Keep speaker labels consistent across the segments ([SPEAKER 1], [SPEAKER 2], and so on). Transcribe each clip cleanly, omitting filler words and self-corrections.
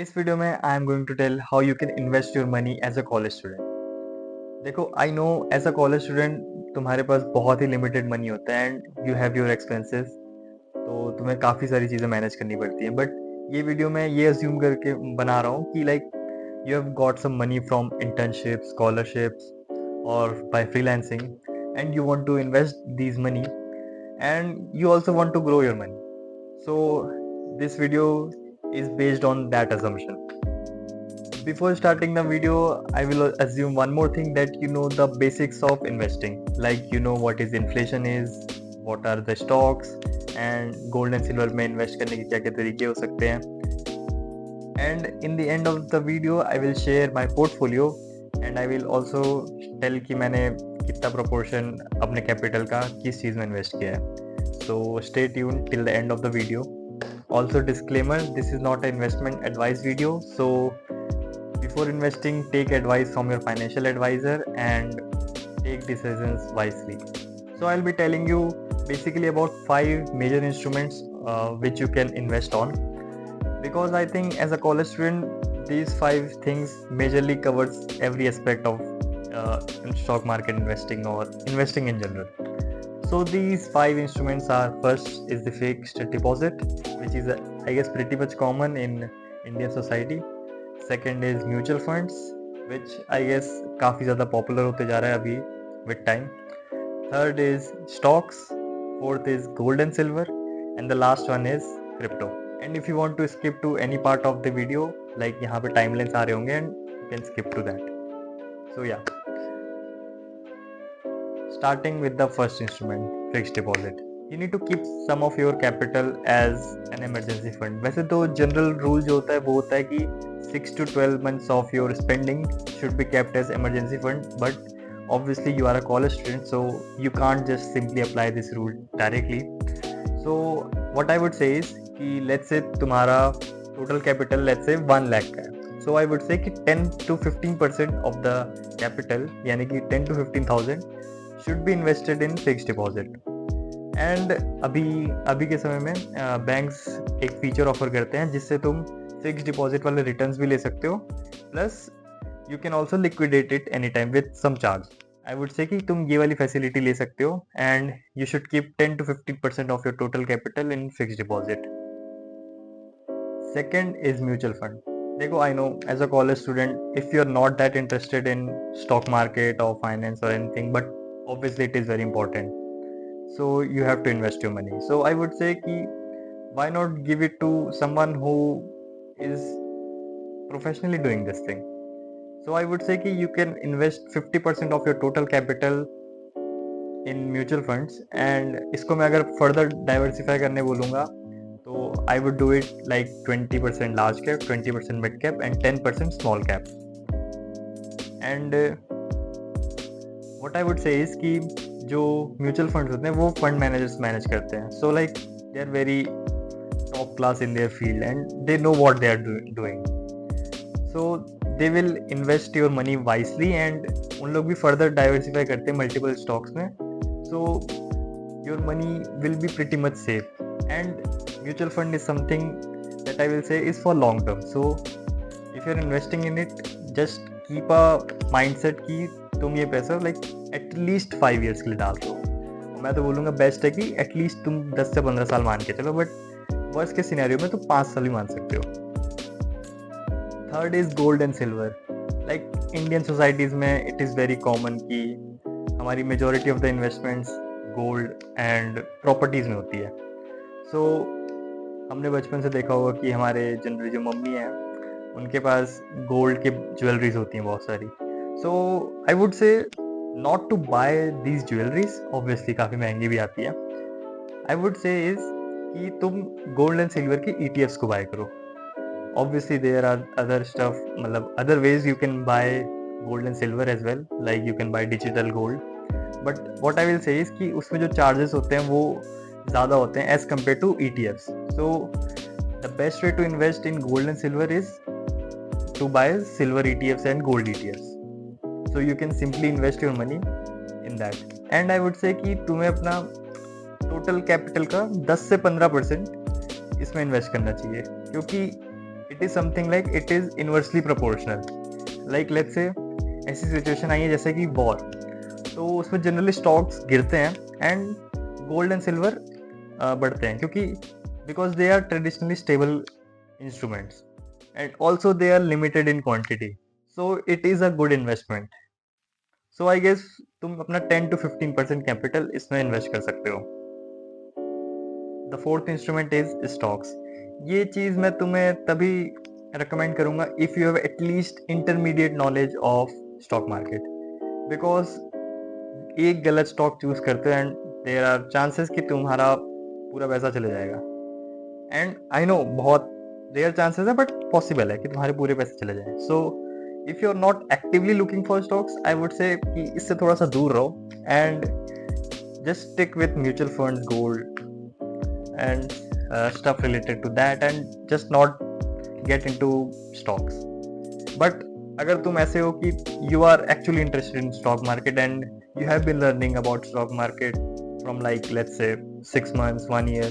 [SPEAKER 1] इस वीडियो में I am going to tell how you can invest your money as a college student. देखो, I know as a college student तुम्हारे पास बहुत ही limited money होता है and you have your expenses, तो तुम्हें काफ़ी सारी चीज़ें मैनेज करनी पड़ती हैं। बट ये वीडियो मैं ये अज्यूम करके बना रहा हूँ कि like you have got some money from internship, scholarships और by freelancing, and you want to invest these money and you also want to grow your money. So this video is based on that assumption. Before starting the video, I will assume one more thing, that you know the basics of investing, like you know what is inflation is, what are the stocks, and gold and silver में invest करने के क्या क्या तरीके हो सकते हैं. And in the end of the video I will share my portfolio and I will also tell कि मैंने कितना proportion अपने capital का किस चीज़ में invest किया है. So stay tuned till the end of the video. Also disclaimer, this is not an investment advice video, so before investing take advice from your financial advisor and take decisions wisely. So I'll be telling you basically about 5 major instruments which you can invest on, because I think as a college student these 5 things majorly covers every aspect of in stock market investing or investing in general. So these 5 instruments are: first is the fixed deposit, which is I guess pretty much common in Indian society. Second is mutual funds, which I guess काफ़ी ज़्यादा popular होते जा रहा है अभी with time. Third is stocks. Fourth is gold and silver, and the last one is crypto. And if you want to skip to any part of the video, like यहाँ पे timelines आ रहे होंगे and you can skip to that. So yeah, starting with the first instrument, fixed deposit. You need to keep some of your capital as an emergency fund. वैसे तो general rule जो होता है वो होता है कि 6 to 12 months of your spending should be kept as emergency fund, but obviously you are a college student, so you can't just simply apply this rule directly. So what I would say is कि let's say तुम्हारा total capital let's say 1 lakh का है, so I would say कि 10 to 15% of the capital यानी कि 10 to 15,000 should be invested in fixed deposit. And अभी के समय में बैंक्स एक फीचर ऑफर करते हैं जिससे तुम फिक्स डिपॉजिट वाले रिटर्न्स भी ले सकते हो, plus you can also liquidate it any time with some charge. I would say कि तुम ये वाली फैसिलिटी ले सकते हो and you should keep 10 to 15% of your total capital in fix deposit. Second is mutual fund. देखो, I know as a college student if you are not that interested in stock market और finance और anything, but obviously it is very important, so you have to invest your money. So I would say ki why not give it to someone who is professionally doing this thing. So I would say ki you can invest 50% of your total capital in mutual funds, and इसको मैं अगर further diversify करने बोलूँगा तो I would do it like 20% large cap, 20% mid cap and 10% small cap. And what I would say is कि जो mutual funds होते हैं वो फंड मैनेजर्स मैनेज करते हैं, so like they are very top class in their field and they know what they are doing. So they will invest your money wisely and उन लोग भी फर्दर डाइवर्सिफाई करते हैं मल्टीपल स्टॉक्स में, so your money will be pretty much safe. And mutual fund is something that I will say is for long term, so if you are investing in it just keep a mindset कि तुम ये पैसा like at least 5 years के लिए डाल दो. मैं तो बोलूँगा बेस्ट है कि एटलीस्ट तुम 10 से 15 साल मान के चलो, बट वर्स्ट के सिनेरियो में तो 5 साल भी मान सकते हो. Third is gold and silver. Like Indian societies में इट इज़ वेरी कॉमन कि हमारी majority of the investments gold and properties में होती है. सो हमने बचपन से देखा होगा कि हमारे जनरली जो मम्मी हैं उनके पास गोल्ड के ज्वेलरीज होती हैं बहुत सारी. So I would say not to buy these jewelries, obviously काफ़ी महंगी भी आती है. I would say is कि तुम गोल्ड एंड सिल्वर की ETFs को बाय करो. Obviously there are other stuff, मतलब other ways you can buy gold and silver as well, like you can buy digital gold. But what I will say is कि उसमें जो charges होते हैं वो ज़्यादा होते हैं as compared to ETFs. So the best way to invest in gold and silver is to buy silver ETFs and gold ETFs. So you can simply invest your money in that. And I would say कि तुम्हें अपना total capital का 10 से 15% इसमें invest करना चाहिए, क्योंकि it is something like it is inversely proportional. Like let's say ऐसी सिचुएशन आई है जैसे कि वॉर, तो उसमें जनरली स्टॉक्स गिरते हैं एंड गोल्ड एंड सिल्वर बढ़ते हैं, क्योंकि because they are traditionally stable instruments and also they are limited in quantity, so it is a good investment. So I guess तुम अपना 10 to 15% कैपिटल इसमें इन्वेस्ट कर सकते हो। The fourth instrument is stocks. ये चीज मैं तुम्हें तभी recommend करूंगा if you have at least intermediate knowledge of stock market, because एक गलत स्टॉक चूज करते हो एंड देयर आर चांसेस कि तुम्हारा पूरा पैसा चले जाएगा। एंड आई नो बहुत रेयर चांसेस है, बट पॉसिबल है कि तुम्हारे पूरे पैसे चले जाए। So if you are not actively looking for stocks, I would say कि इससे थोड़ा सा दूर रहो and just stick with mutual funds, gold and stuff related to that, and just not get into stocks. But अगर तुम ऐसे हो कि you are actually interested in stock market and you have been learning about stock market from like let's say 6 months, 1 year,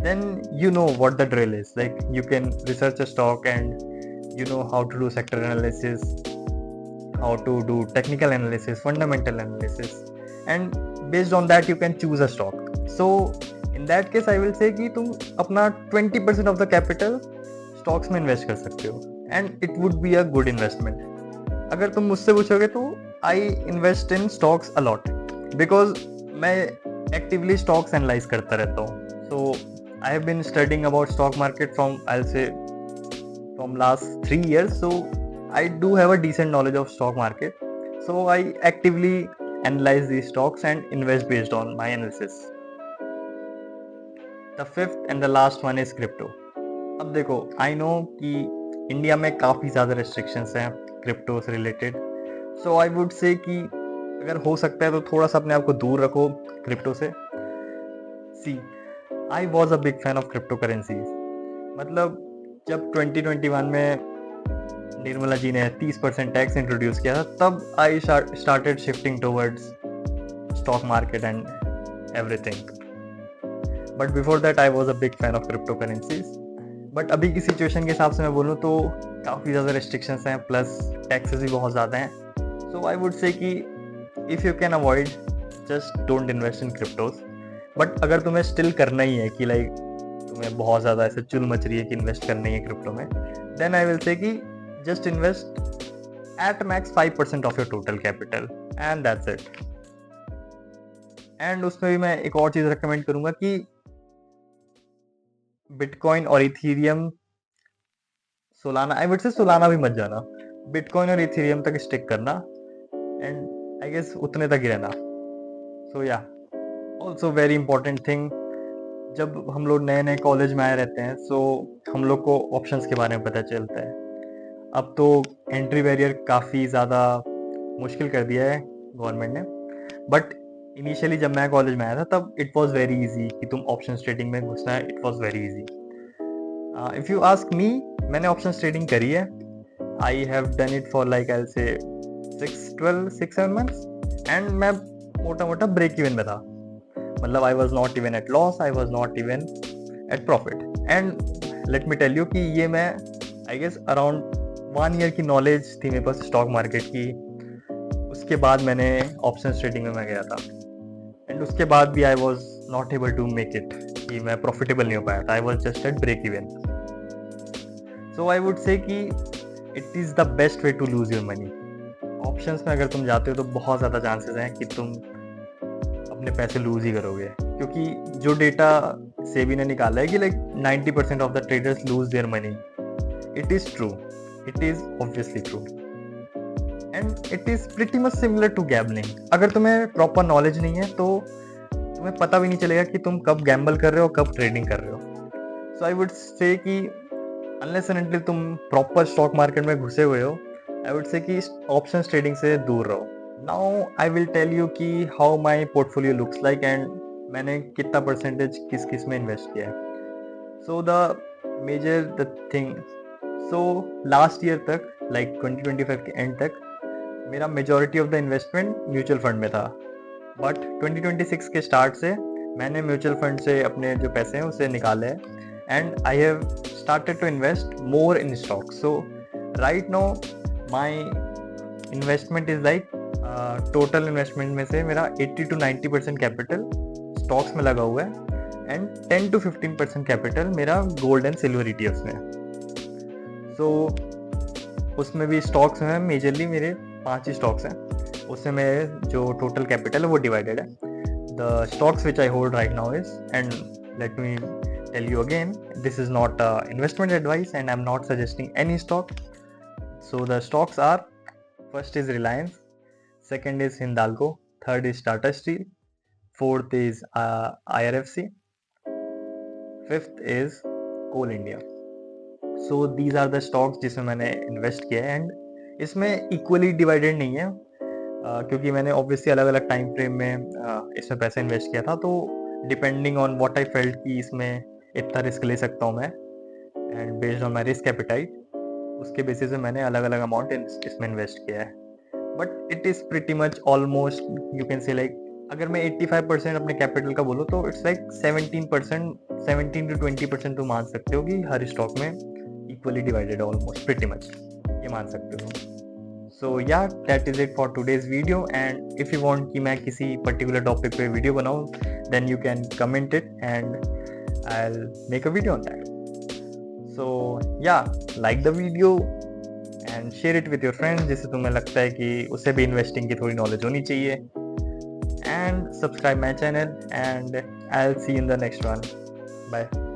[SPEAKER 1] then you know what the drill is. Like you can research a stock and you know how to do sector analysis, how to do technical analysis, fundamental analysis, and based on that you can choose a stock. So in that case I will say कि तुम अपना 20% of the capital stocks में invest कर सकते हो and it would be a good investment. अगर तुम मुझसे पूछोगे तो I invest in stocks a lot because मैं actively stocks analyze करता रहता हूँ. So I have been studying about stock market from I'll say from last 3 years, so I do have a decent knowledge of stock market. So I actively analyze these stocks and invest based on my analysis. The fifth and the last one is crypto. अब देखो, I know कि India में काफ़ी ज़्यादा restrictions हैं crypto से related, so I would say कि अगर हो सकता है तो थोड़ा सा अपने आप को दूर रखो क्रिप्टो से। See, I was a big fan of crypto currencies. मतलब जब 2021 में निर्मला जी ने 30% टैक्स इंट्रोड्यूस किया था, तब I started shifting towards stock market and everything. But before that I was a big fan of crypto currencies. But अभी की situation के हिसाब से मैं बोलूँ तो काफ़ी ज़्यादा रिस्ट्रिक्शंस हैं, प्लस टैक्सेस भी बहुत ज़्यादा हैं। सो आई वुड से कि if you can avoid, just don't invest in cryptos. But अगर तुम्हें स्टिल करना ही है कि लाइक तुम्हें बहुत ज़्यादा ऐसे चुल मच रही है कि इन्वेस्ट करना ही है क्रिप्टो में, देन आई विल से कि just invest at max 5% of your total capital and that's it. And उसमें भी मैं एक और चीज़ रिकमेंड करूँगा कि बिटकॉइन और इथीरियम, सोलाना, आई वुड से सोलाना भी मत जाना, बिटकॉइन और इथीरियम तक स्टिक करना एंड आई गेस उतने तक ही रहना। सो या, ऑल्सो वेरी इंपॉर्टेंट थिंग, जब हम लोग नए नए कॉलेज में आए रहते हैं, सो हम लोग को ऑप्शंस के बारे में पता चलता है। अब तो एंट्री बैरियर काफ़ी ज़्यादा मुश्किल कर दिया है गवर्नमेंट ने, बट इनिशियली जब मैं कॉलेज में आया था तब इट वॉज वेरी इजी कि तुम ऑप्शन ट्रेडिंग में घुसना है, it was very easy. If you ask me, मैंने ऑप्शन ट्रेडिंग करी है। I have done it for like I से 6-7 मंथ्स एंड मैं मोटा मोटा ब्रेक इवन में था। मतलब I was not even at loss, I was not even at profit. And let me tell you कि ये मैं आई गेस अराउंड 1 ईयर की नॉलेज थी मेरे पास स्टॉक मार्केट की। उसके बाद मैंने ऑप्शन ट्रेडिंग में मैं गया था एंड उसके बाद भी I was not able to make it, कि मैं प्रॉफिटेबल नहीं हो पाया था। I was just at break even. So I would say कि it is the best way to lose your money. Options में अगर तुम जाते हो तो बहुत ज़्यादा चांसेस हैं कि तुम अपने पैसे लूज ही करोगे, क्योंकि जो डेटा सेबी ने निकाला है कि like 90% of the traders lose their money. It is true, it is obviously true and it is pretty much similar to gambling. अगर तुम्हें प्रॉपर नॉलेज नहीं है तो तुम्हें पता भी नहीं चलेगा कि तुम कब गैम्बल कर रहे हो, कब ट्रेडिंग कर रहे हो। सो आई वुड से कि अनलेस एंड अनटिल तुम प्रॉपर स्टॉक मार्केट में घुसे हुए हो, आई वुड से कि ऑप्शन ट्रेडिंग से दूर रहो। Now I will tell you कि how my portfolio looks like and मैंने कितना परसेंटेज किस किस में इन्वेस्ट किया है। So the major the thing, so last year तक लाइक 2025 के एंड तक मेरा majority of the investment mutual fund में था। बट 2026 के स्टार्ट से मैंने म्यूचुअल फंड से अपने जो पैसे हैं उसे निकाले हैं and I have started to invest more in stocks. So right now my investment is like total investment में से मेरा 80 to 90% कैपिटल स्टॉक्स में लगा हुआ है एंड 10 to 15% कैपिटल मेरा गोल्ड एंड सिल्वर ETFs में है. सो उसमें भी स्टॉक्स में मेजरली मेरे 5 ही स्टॉक्स हैं. उससे मेरे जो टोटल कैपिटल है वो डिवाइडेड है. The stocks which I hold right now is, and let me tell you again, this is not investment advice and I am not suggesting any stock. So the stocks are, first is Reliance, second is Hindalco, third is Tata Steel, fourth is IRFC, fifth is Coal India. So these are the stocks जिसमें मैंने invest किया है and इसमें equally divided नहीं है क्योंकि मैंने obviously अलग अलग टाइम फ्रेम में इसमें पैसा इन्वेस्ट किया था. तो depending on what I felt कि इसमें इतना रिस्क ले सकता हूँ मैं and based on my risk appetite, उसके बेसिस पे मैंने अलग अलग अमाउंट इसमें इन्वेस्ट किया है. But it is pretty much almost you can say like, अगर मैं 85% अपने कैपिटल का बोलूँ तो इट्स लाइक 17% to 20% तो मान सकते हो कि हर स्टॉक में equally divided almost pretty much, ये मान सकते हो. So yeah that is it for today's video. And if you want कि मैं किसी पर्टिकुलर टॉपिक पे वीडियो बनाऊँ then you can comment it and I will make a video on that. So yeah, like the video and share it with your friends जिससे तुम्हें लगता है कि उसे भी इन्वेस्टिंग की थोड़ी नॉलेज होनी चाहिए. And subscribe my channel and I'll see you in the next one. Bye.